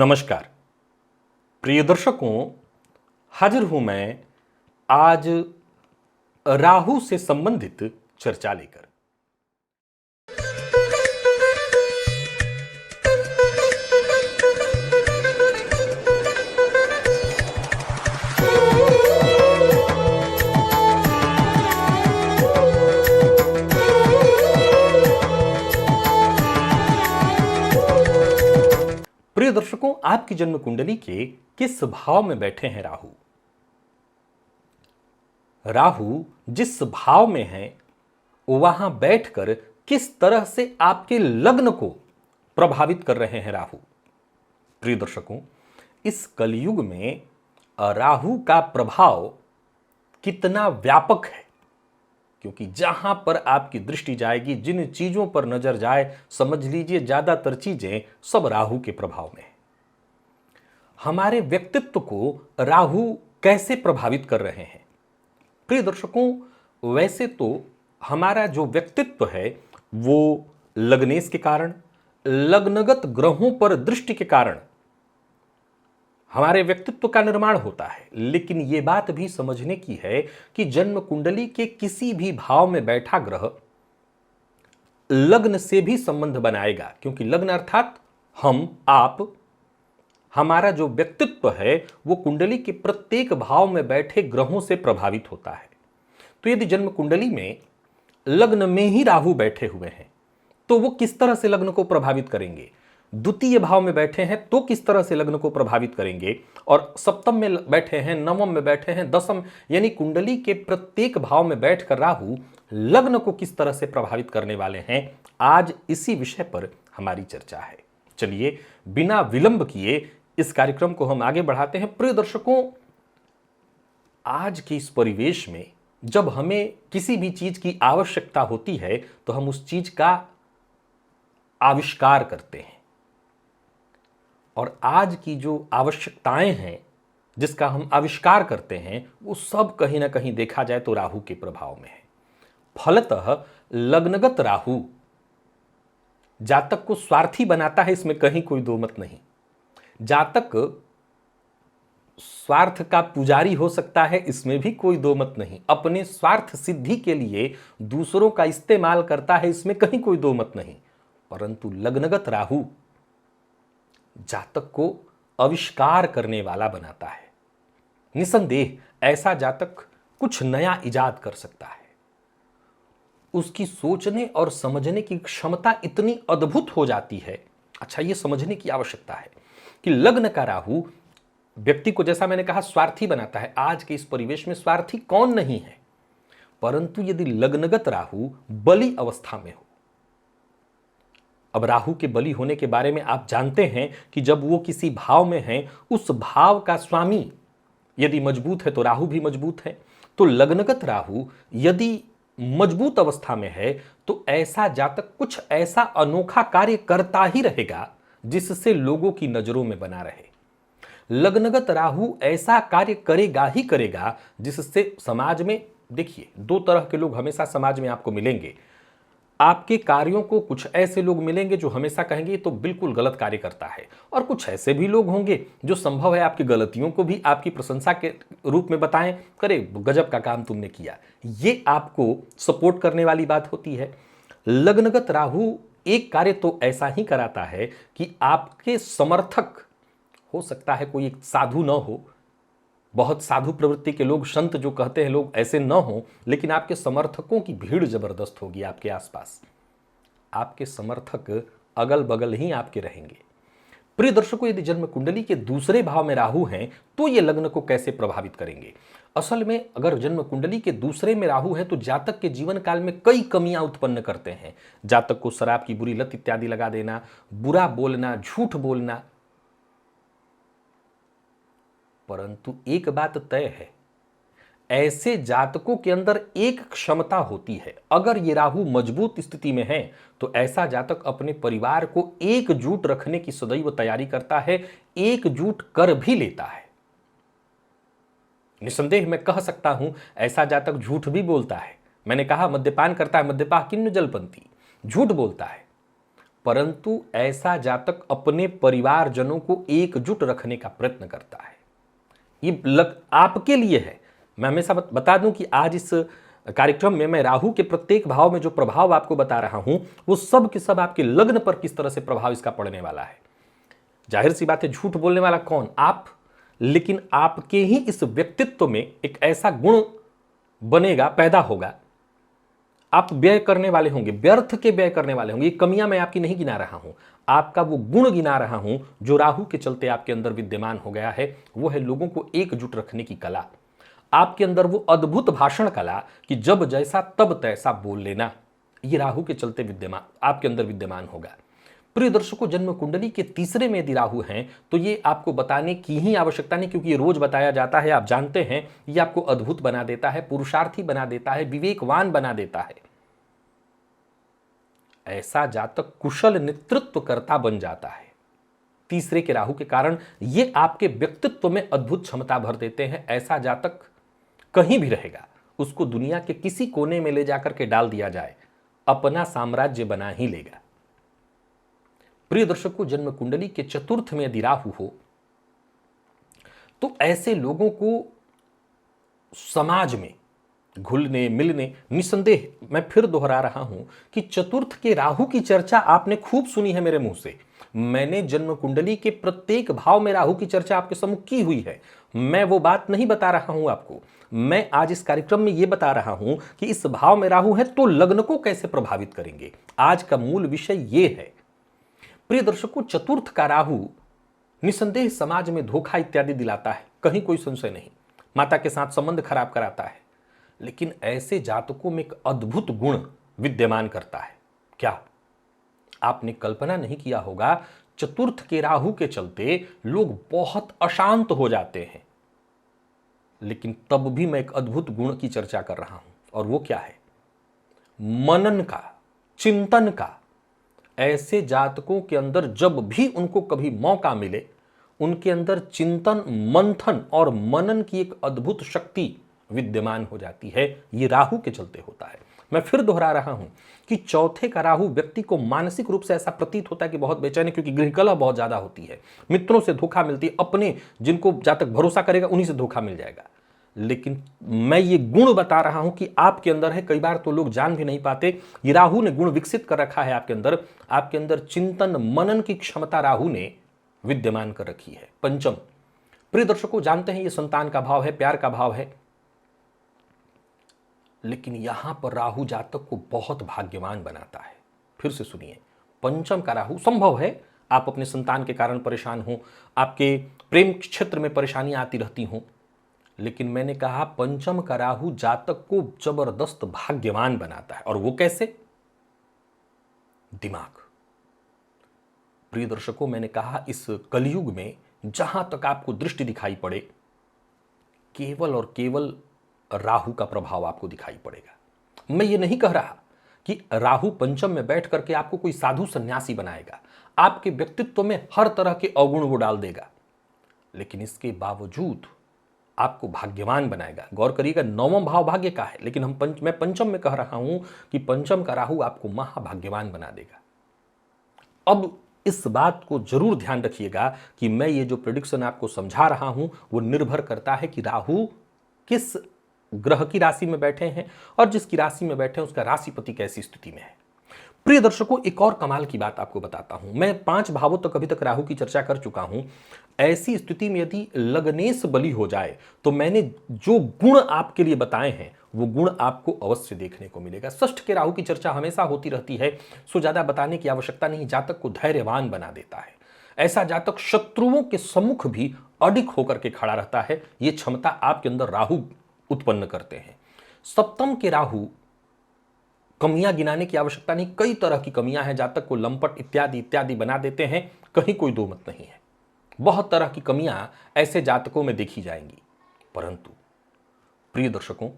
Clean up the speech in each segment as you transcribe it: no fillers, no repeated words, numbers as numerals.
नमस्कार प्रिय दर्शकों, हाजिर हूं मैं आज राहु से संबंधित चर्चा लेकर। प्रिय दर्शकों, आपकी जन्म कुंडली के किस भाव में बैठे हैं राहु? राहु जिस भाव में है वहां बैठकर किस तरह से आपके लग्न को प्रभावित कर रहे हैं राहु? प्रिय दर्शकों, इस कलयुग में राहु का प्रभाव कितना व्यापक है, क्योंकि जहां पर आपकी दृष्टि जाएगी, जिन चीजों पर नजर जाए, समझ लीजिए ज्यादातर चीजें सब राहु के प्रभाव में है। हमारे व्यक्तित्व को राहु कैसे प्रभावित कर रहे हैं? प्रिय दर्शकों, वैसे तो हमारा जो व्यक्तित्व है वो लग्नेश के कारण, लग्नगत ग्रहों पर दृष्टि के कारण हमारे व्यक्तित्व का निर्माण होता है। लेकिन यह बात भी समझने की है कि जन्म कुंडली के किसी भी भाव में बैठा ग्रह लग्न से भी संबंध बनाएगा, क्योंकि लग्न अर्थात हम, आप, हमारा जो व्यक्तित्व है वो कुंडली के प्रत्येक भाव में बैठे ग्रहों से प्रभावित होता है। तो यदि जन्म कुंडली में लग्न में ही राहु बैठे हुए हैं तो वो किस तरह से लग्न को प्रभावित करेंगे? द्वितीय भाव में बैठे हैं तो किस तरह से लग्न को प्रभावित करेंगे? और सप्तम में बैठे हैं, नवम में बैठे हैं, दसम, यानी कुंडली के प्रत्येक भाव में बैठकर राहु लग्न को किस तरह से प्रभावित करने वाले हैं, आज इसी विषय पर हमारी चर्चा है। चलिए बिना विलंब किए इस कार्यक्रम को हम आगे बढ़ाते हैं। प्रिय दर्शकों, आज के इस परिवेश में जब हमें किसी भी चीज की आवश्यकता होती है तो हम उस चीज का आविष्कार करते हैं, और आज की जो आवश्यकताएं हैं जिसका हम आविष्कार करते हैं वो सब कहीं ना कहीं देखा जाए तो राहु के प्रभाव में है। फलतः लग्नगत राहु जातक को स्वार्थी बनाता है, इसमें कहीं कोई दो मत नहीं। जातक स्वार्थ का पुजारी हो सकता है, इसमें भी कोई दो मत नहीं। अपने स्वार्थ सिद्धि के लिए दूसरों का इस्तेमाल करता है, इसमें कहीं कोई दो मत नहीं। परंतु लग्नगत राहु जातक को आविष्कार करने वाला बनाता है। निसंदेह ऐसा जातक कुछ नया इजाद कर सकता है। उसकी सोचने और समझने की क्षमता इतनी अद्भुत हो जाती है। अच्छा, यह समझने की आवश्यकता है कि लग्न का राहु व्यक्ति को, जैसा मैंने कहा, स्वार्थी बनाता है। आज के इस परिवेश में स्वार्थी कौन नहीं है? परंतु यदि लग्नगत राहु बली अवस्था में हो, अब राहु के बली होने के बारे में आप जानते हैं कि जब वो किसी भाव में है, उस भाव का स्वामी यदि मजबूत है तो राहु भी मजबूत है। तो लग्नगत राहु यदि मजबूत अवस्था में है तो ऐसा जातक कुछ ऐसा अनोखा कार्य करता ही रहेगा जिससे लोगों की नजरों में बना रहे। लग्नगत राहु ऐसा कार्य करेगा ही करेगा जिससे समाज में, देखिए, दो तरह के लोग हमेशा समाज में आपको मिलेंगे। आपके कार्यों को कुछ ऐसे लोग मिलेंगे जो हमेशा कहेंगे ये तो बिल्कुल गलत कार्य करता है, और कुछ ऐसे भी लोग होंगे जो संभव है आपकी गलतियों को भी आपकी प्रशंसा के रूप में बताएं, करे गजब का काम तुमने किया। ये आपको सपोर्ट करने वाली बात होती है। लग्नगत राहु एक कार्य तो ऐसा ही कराता है कि आपके समर्थक, हो सकता है कोई एक साधु न हो, बहुत साधु प्रवृत्ति के लोग, संत जो कहते हैं लोग, ऐसे न हो, लेकिन आपके समर्थकों की भीड़ जबरदस्त होगी आपके आसपास। आपके समर्थक अगल बगल ही आपके रहेंगे। प्रिय दर्शकों, यदि जन्म कुंडली के दूसरे भाव में राहु हैं तो ये लग्न को कैसे प्रभावित करेंगे? असल में अगर जन्म कुंडली के दूसरे में राहु है तो जातक के जीवन काल में कई कमियां उत्पन्न करते हैं। जातक को शराब की बुरी लत इत्यादि लगा देना, बुरा बोलना, झूठ बोलना। परंतु एक बात तय है, ऐसे जातकों के अंदर एक क्षमता होती है। अगर ये राहु मजबूत स्थिति में है तो ऐसा जातक अपने परिवार को एकजुट रखने की सदैव तैयारी करता है, एकजुट कर भी लेता है। निसंदेह मैं कह सकता हूं ऐसा जातक झूठ भी बोलता है। मैंने कहा मद्यपान करता है, मद्यपा किन्न जलपंथी, झूठ बोलता है, परंतु ऐसा जातक अपने परिवारजनों को एकजुट रखने का प्रयत्न करता है। ये आपके लिए है। मैं हमेशा बता दूं कि आज इस कार्यक्रम में मैं राहु के प्रत्येक भाव में जो प्रभाव आपको बता रहा हूं, वो सब के सब आपके लग्न पर किस तरह से प्रभाव इसका पड़ने वाला है। जाहिर सी बात है, झूठ बोलने वाला कौन? आप। लेकिन आपके ही इस व्यक्तित्व में एक ऐसा गुण बनेगा, पैदा होगा, आप व्यय करने वाले होंगे, व्यर्थ के व्यय करने वाले होंगे। ये कमियां मैं आपकी नहीं गिना रहा हूं, आपका वो गुण गिना रहा हूं जो राहु के चलते आपके अंदर विद्यमान हो गया है। वो है लोगों को एकजुट रखने की कला। आपके अंदर वो अद्भुत भाषण कला कि जब जैसा तब तैसा बोल लेना, ये राहु के चलते विद्यमान आपके अंदर विद्यमान होगा। प्रिय दर्शकों, जन्म कुंडली के तीसरे में यदि राहु हैं तो ये आपको बताने की ही आवश्यकता नहीं, क्योंकि ये रोज बताया जाता है, आप जानते हैं। ये आपको अद्भुत बना देता है, पुरुषार्थी बना देता है, विवेकवान बना देता है। ऐसा जातक कुशल नेतृत्वकर्ता बन जाता है। तीसरे के राहु के कारण ये आपके व्यक्तित्व में अद्भुत क्षमता भर देते हैं। ऐसा जातक कहीं भी रहेगा, उसको दुनिया के किसी कोने में ले जाकर के डाल दिया जाए, अपना साम्राज्य बना ही लेगा। प्रिय दर्शकों, जन्म कुंडली के चतुर्थ में यदि राहु हो तो ऐसे लोगों को समाज में घुलने मिलने, निसंदेह मैं फिर दोहरा रहा हूं कि चतुर्थ के राहु की चर्चा आपने खूब सुनी है मेरे मुंह से। मैंने जन्म कुंडली के प्रत्येक भाव में राहु की चर्चा आपके सम्मुख की हुई है। मैं वो बात नहीं बता रहा हूं आपको। मैं आज इस कार्यक्रम में यह बता रहा हूं कि इस भाव में राहु है तो लग्न को कैसे प्रभावित करेंगे। आज का मूल विषय यह है। प्रिय दर्शकों, चतुर्थ का राहु निसंदेह समाज में धोखा इत्यादि दिलाता है, कहीं कोई संशय नहीं। माता के साथ संबंध खराब कराता है, लेकिन ऐसे जातकों में एक अद्भुत गुण विद्यमान करता है। क्या आपने कल्पना नहीं किया होगा, चतुर्थ के राहु के चलते लोग बहुत अशांत हो जाते हैं, लेकिन तब भी मैं एक अद्भुत गुण की चर्चा कर रहा हूं, और वो क्या है? मनन का, चिंतन का। ऐसे जातकों के अंदर जब भी उनको कभी मौका मिले, उनके अंदर चिंतन, मंथन और मनन की एक अद्भुत शक्ति विद्यमान हो जाती है। ये राहु के चलते होता है। मैं फिर दोहरा रहा हूं कि चौथे का राहु व्यक्ति को मानसिक रूप से ऐसा प्रतीत होता है कि बहुत बेचैन है, क्योंकि गृहकलह बहुत ज्यादा होती है, मित्रों से धोखा मिलती है, अपने जिनको जातक भरोसा करेगा उन्हीं से धोखा मिल जाएगा। लेकिन मैं ये गुण बता रहा हूं कि आपके अंदर है। कई बार तो लोग जान भी नहीं पाते, ये राहु ने गुण विकसित कर रखा है आपके अंदर। आपके अंदर चिंतन मनन की क्षमता राहु ने विद्यमान कर रखी है। पंचम, प्रिय दर्शकों, जानते हैं ये संतान का भाव है, प्यार का भाव है, लेकिन यहां पर राहु जातक को बहुत भाग्यवान बनाता है। फिर से सुनिए, पंचम का राहु, संभव है आप अपने संतान के कारण परेशान हो, आपके प्रेम क्षेत्र में परेशानियां आती रहती हों, लेकिन मैंने कहा पंचम का राहु जातक को जबरदस्त भाग्यवान बनाता है। और वो कैसे? दिमाग। प्रिय दर्शकों, मैंने कहा इस कलयुग में जहां तक आपको दृष्टि दिखाई पड़े, केवल और केवल राहु का प्रभाव आपको दिखाई पड़ेगा। मैं ये नहीं कह रहा कि राहु पंचम में बैठ करके आपको कोई साधु सन्यासी बनाएगा, आपके व्यक्तित्व में हर तरह के अवगुण वो डाल देगा, लेकिन इसके बावजूद आपको भाग्यवान बनाएगा। गौर करिएगा, नौवां भाव भाग्य का है, लेकिन मैं पंचम में कह रहा हूं कि पंचम का राहु आपको महाभाग्यवान बना देगा। अब इस बात को जरूर ध्यान रखिएगा कि मैं ये जो प्रेडिक्शन आपको समझा रहा हूं वो निर्भर करता है कि राहु किस ग्रह की राशि में बैठे हैं, और जिसकी राशि में बैठे हैं उसका राशिपति कैसी स्थिति में है। प्रिय दर्शकों, एक और कमाल की बात आपको बताता हूं। मैं 5 भावों तक अभी तक राहु की चर्चा कर चुका हूं। ऐसी स्थिति में यदि लग्नेश बली हो जाए तो मैंने जो गुण आपके लिए बताए हैं वो गुण आपको अवश्य देखने को मिलेगा। षष्ठ के राहु की चर्चा हमेशा होती रहती है, सो ज्यादा बताने की आवश्यकता नहीं। जातक को धैर्यवान बना देता है। ऐसा जातक शत्रुओं के सम्मुख भी अडिग होकर के खड़ा रहता है। यह क्षमता आपके अंदर राहु उत्पन्न करते हैं। सप्तम के राहु, कमियां गिनाने की आवश्यकता नहीं, कई तरह की कमियां हैं, जातक को लंपट इत्यादि इत्यादि बना देते हैं, कहीं कोई दो मत नहीं है। बहुत तरह की कमियां ऐसे जातकों में देखी जाएंगी। परंतु प्रिय दर्शकों,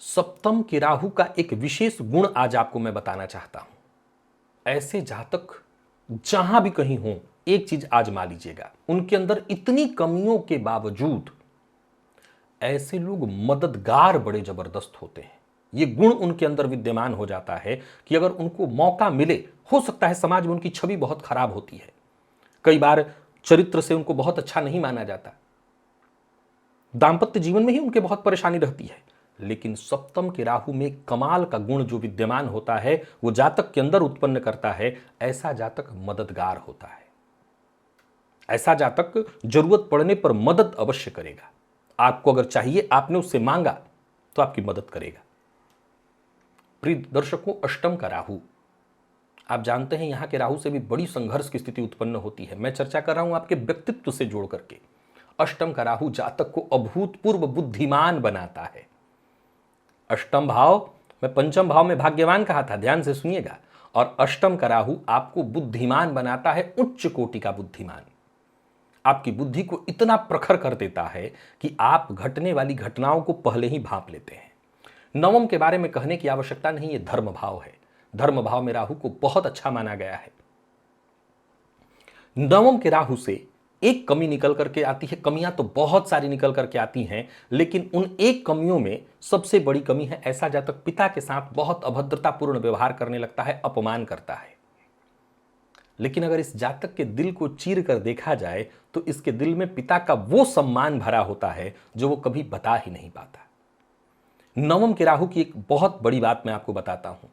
सप्तम के राहु का एक विशेष गुण आज आपको मैं बताना चाहता हूं। ऐसे जातक जहां भी कहीं हो, एक चीज आजमा लीजिएगा, उनके अंदर इतनी कमियों के बावजूद ऐसे लोग मददगार बड़े जबरदस्त होते हैं। ये गुण उनके अंदर विद्यमान हो जाता है कि अगर उनको मौका मिले, हो सकता है समाज में उनकी छवि बहुत खराब होती है, कई बार चरित्र से उनको बहुत अच्छा नहीं माना जाता, दाम्पत्य जीवन में ही उनके बहुत परेशानी रहती है, लेकिन सप्तम के राहु में कमाल का गुण जो विद्यमान होता है वो जातक के अंदर उत्पन्न करता है। ऐसा जातक मददगार होता है, ऐसा जातक जरूरत पड़ने पर मदद अवश्य करेगा। आपको अगर चाहिए, आपने उससे मांगा तो आपकी मदद करेगा। प्रिय दर्शकों, अष्टम का राहु, आप जानते हैं यहां के राहु से भी बड़ी संघर्ष की स्थिति उत्पन्न होती है। मैं चर्चा कर रहा हूं आपके व्यक्तित्व से जोड़ करके। अष्टम का राहु जातक को अभूतपूर्व बुद्धिमान बनाता है। अष्टम भाव, मैं पंचम भाव में भाग्यवान कहा था, ध्यान से सुनिएगा। और अष्टम का राहु आपको बुद्धिमान बनाता है, उच्च कोटि का बुद्धिमान। आपकी बुद्धि को इतना प्रखर कर देता है कि आप घटने वाली घटनाओं को पहले ही भांप लेते हैं। नवम के बारे में कहने की आवश्यकता नहीं, यह धर्म भाव है। धर्म भाव में राहु को बहुत अच्छा माना गया है। नवम के राहु से एक कमी निकल करके आती है, कमियां तो बहुत सारी निकल करके आती हैं, लेकिन उन एक कमियों में सबसे बड़ी कमी है ऐसा जातक पिता के साथ बहुत अभद्रतापूर्ण व्यवहार करने लगता है, अपमान करता है। लेकिन अगर इस जातक के दिल को चीर कर देखा जाए तो इसके दिल में पिता का वो सम्मान भरा होता है जो वो कभी बता ही नहीं पाता। नवम के राहु की एक बहुत बड़ी बात मैं आपको बताता हूं।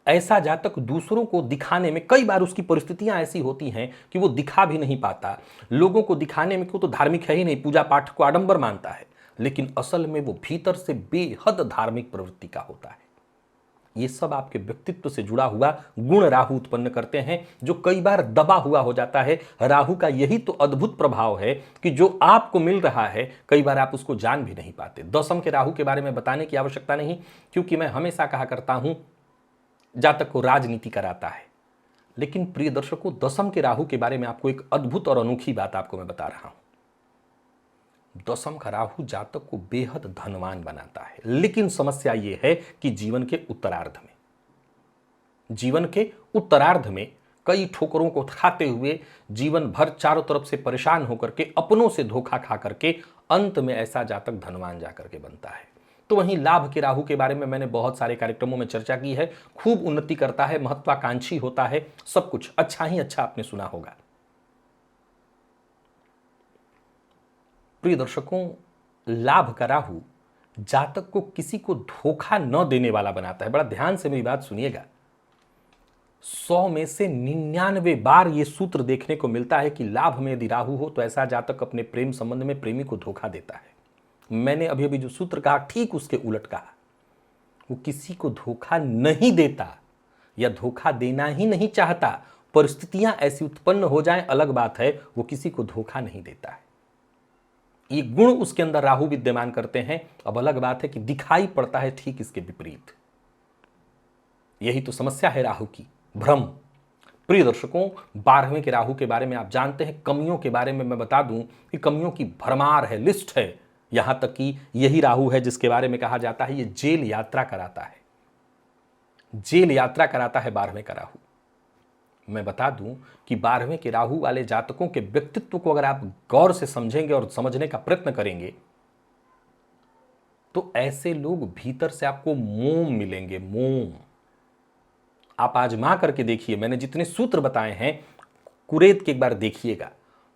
ऐसा जातक दूसरों को दिखाने में, कई बार उसकी परिस्थितियां ऐसी होती हैं कि वो दिखा भी नहीं पाता। लोगों को दिखाने में, क्यों तो धार्मिक है ही नहीं, पूजा पाठ को आडंबर मानता है, लेकिन असल में वो भीतर से बेहद धार्मिक प्रवृत्ति का होता है। ये सब आपके व्यक्तित्व से जुड़ा हुआ गुण राहु उत्पन्न करते हैं, जो कई बार दबा हुआ हो जाता है। राहु का यही तो अद्भुत प्रभाव है कि जो आपको मिल रहा है कई बार आप उसको जान भी नहीं पाते। दसम के राहु के बारे में बताने की आवश्यकता नहीं, क्योंकि मैं हमेशा कहा करता हूं जातक को राजनीति कराता है। लेकिन प्रिय दर्शकों, दसम के राहु के बारे में आपको एक अद्भुत और अनोखी बात आपको मैं बता रहा हूं। दसम का राहु जातक को बेहद धनवान बनाता है, लेकिन समस्या यह है कि जीवन के उत्तरार्ध में कई ठोकरों को खाते हुए जीवन भर चारों तरफ से परेशान होकर के, अपनों से धोखा खा करके अंत में ऐसा जातक धनवान जाकर के बनता है। तो वहीं लाभ के राहु के बारे में मैंने बहुत सारे कार्यक्रमों में चर्चा की है। खूब उन्नति करता है, महत्वाकांक्षी होता है, सब कुछ अच्छा ही अच्छा आपने सुना होगा। प्रिय दर्शकों, लाभ का राहु जातक को किसी को धोखा न देने वाला बनाता है। बड़ा ध्यान से मेरी बात सुनिएगा। 100 में से 99 बार यह सूत्र देखने को मिलता है कि लाभ में यदि राहु हो तो ऐसा जातक अपने प्रेम संबंध में प्रेमी को धोखा देता है। मैंने अभी अभी जो सूत्र कहा ठीक उसके उलट कहा। वो किसी को धोखा नहीं देता या धोखा देना ही नहीं चाहता। परिस्थितियां ऐसी उत्पन्न हो जाएं अलग बात है, वो किसी को धोखा नहीं देता है। ये गुण उसके अंदर राहु विद्यमान करते हैं। अब अलग बात है कि दिखाई पड़ता है ठीक इसके विपरीत। यही तो समस्या है राहु की, भ्रम। प्रिय दर्शकों, 12वें के राहु के बारे में आप जानते हैं। कमियों के बारे में मैं बता दूं कि कमियों की भरमार है, लिस्ट है। यहां तक कि यही राहु है जिसके बारे में कहा जाता है ये जेल यात्रा कराता है। जेल यात्रा कराता है 12वें का राहु। मैं बता दूं कि 12वें के राहु वाले जातकों के व्यक्तित्व को अगर आप गौर से समझेंगे और समझने का प्रयत्न करेंगे तो ऐसे लोग भीतर से आपको मोम मिलेंगे, मोम। आप आजमा करके देखिए, मैंने जितने सूत्र बताए हैं कुरेद के एक बार देखिएगा।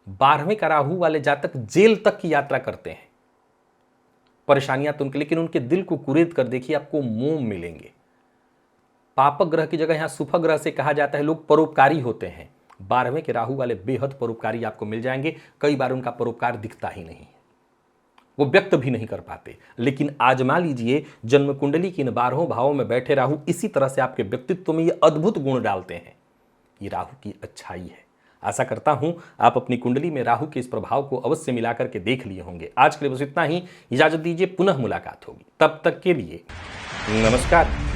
12वें का राहु वाले जातक जेल तक की यात्रा करते हैं। परेशानियां तो उनके, लेकिन उनके दिल को कुरेद कर देखिए, आपको मोम मिलेंगे। पापक ग्रह की जगह यहां सुफक ग्रह से कहा जाता है लोग परोपकारी होते हैं। 12वें के राहु वाले बेहद परोपकारी आपको मिल जाएंगे। कई बार उनका परोपकार दिखता ही नहीं, वो व्यक्त भी नहीं कर पाते। लेकिन आजमा लीजिए, जन्म कुंडली की इन 12 भावों में बैठे राहु इसी तरह से आपके व्यक्तित्व में ये अद्भुत गुण डालते हैं। ये राहु की अच्छाई है। आशा करता हूं आप अपनी कुंडली में राहु के इस प्रभाव को अवश्य मिलाकर के देख लिए होंगे। आज के लिए बस इतना ही। इजाजत दीजिए, पुनः मुलाकात होगी। तब तक के लिए नमस्कार।